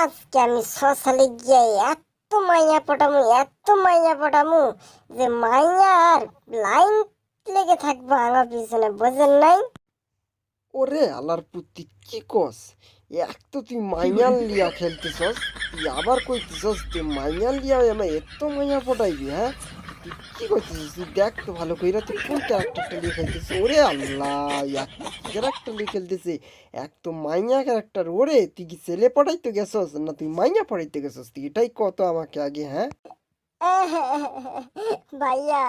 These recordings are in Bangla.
আজকে আমি সসালে গিয়ে এত মাইয়া পটামু যে মাইয়ার লাইন লেগে থাকবো আমার পিছনে, বোঝেন নাই? ওরে আল্লাহর পুত্তি কি কস? এক তো তুই মাইয়াল লিয়া খেলতেছস, তুই আবার কইতেছস তুই মাইয়াল লিয়া আমার এত মাইয়া পটাইবি, হ্যাঁ? তুই কি করতেছিস? তুই দেখ তো ভালো কইরা তুই কোন ক্যারেক্টারটা লিয়ে খেলতেছিস। ওরে আল্লাহ, এক ক্যারেক্টার লিয়ে খেলতেছে, এক তো মাইয়া ক্যারেক্টার। ওরে তুই কি ছেলে পড়াইতে গেছস না তুই মাইয়া পড়াইতে গেছস? তুই এটাই কত আমাকে আগে, হ্যাঁ? ভাইয়া,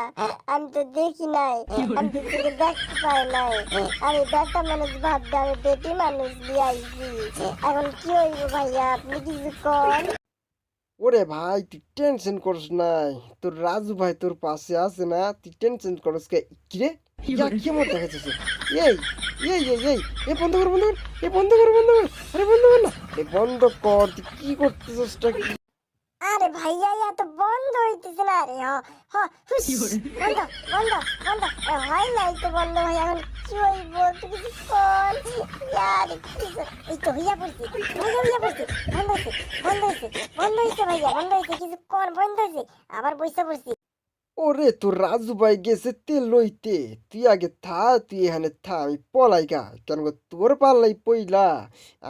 আমি তো দেখি নাই, আমি তো তোকে দেখতে পাই নাই। আমি বেটা মানুষ ভাবতে আমি বেটি মানুষ দিয়ে আইছি। এখন কি হইব ভাইয়া, আপনি কিছু কর। ওরে ভাই তুই টেনশন করিস নাই, তোর রাজু ভাই তোর পাশে আছে না, তুই টেনশন করিস কে? কিরে ইয়া কি মত দেখাচ্ছে? এই এই এই এই এ বন্ধ কর, বন্ধ কর, এ বন্ধ কর, বন্ধ কর, আরে বন্ধ কর না, এ বন্ধ কর, তুই কি করতেছিস? কি আরে ভাইয়া, ইয়া তো বন্ধ হইতেছে না। আরে হুস, বন্ধ বন্ধ বন্ধ। হয় নাই তো বন্ধ ভাই, এখন কি হইব? তুই কিছু কর। ইয়ার কিছু, এই তো হইয়া পড়ছি ভাইয়া, হইয়া পড়ছি। বন্ধ হইছে, বন্ধ হইছে, বন্ধ হইছে ভাইয়া, বন্ধ হইছে। কিছু কর, বন্ধ হইছে। আবার বইসা পড়ছি। ওরে তোর রাজু ভাই গেছে তেল লইতে, তুই আগে থা, তুই এখানে থা, আমি পলাই গা। কেন গো তোর পাল্লাই পইলা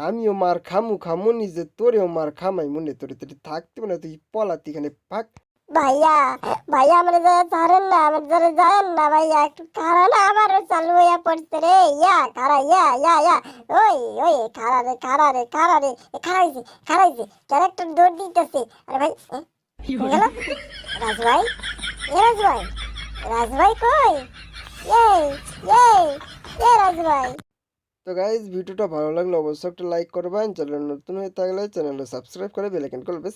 আমিও মার খামু খামু নিজে, তোরেও মার খামাই মনে, তোরে তোরে থাকতে মানে তুই পলা, তুই এখানে পাক। ভাইয়া, ভাইয়া আমার যারা ধরেন না, আমার যারা যায়েন না ভাইয়া, একটু খারা না, আবারও চালু হইয়া পড়ছে রে। ইয়া খারা, ইয়া ইয়া ইয়া। ওই ওই খারা রে, খারা রে, খারা রে। খারা হইছে, খারা হইছে। ক্যারেক্টার দৌড় দিতেছে। আরে ভাই, হয়ে গেল। রাজু ভাই, এ রাজু ভাই, রাজু ভাই কই? এই এই রাজু ভাই। তো গাইজ ভিডিওটা ভালো লাগলে অবশ্যই একটা লাইক করবেন, চ্যানেল নতুন হয়ে থাকলে চ্যানেলটা সাবস্ক্রাইব করে বেল আইকন করবে।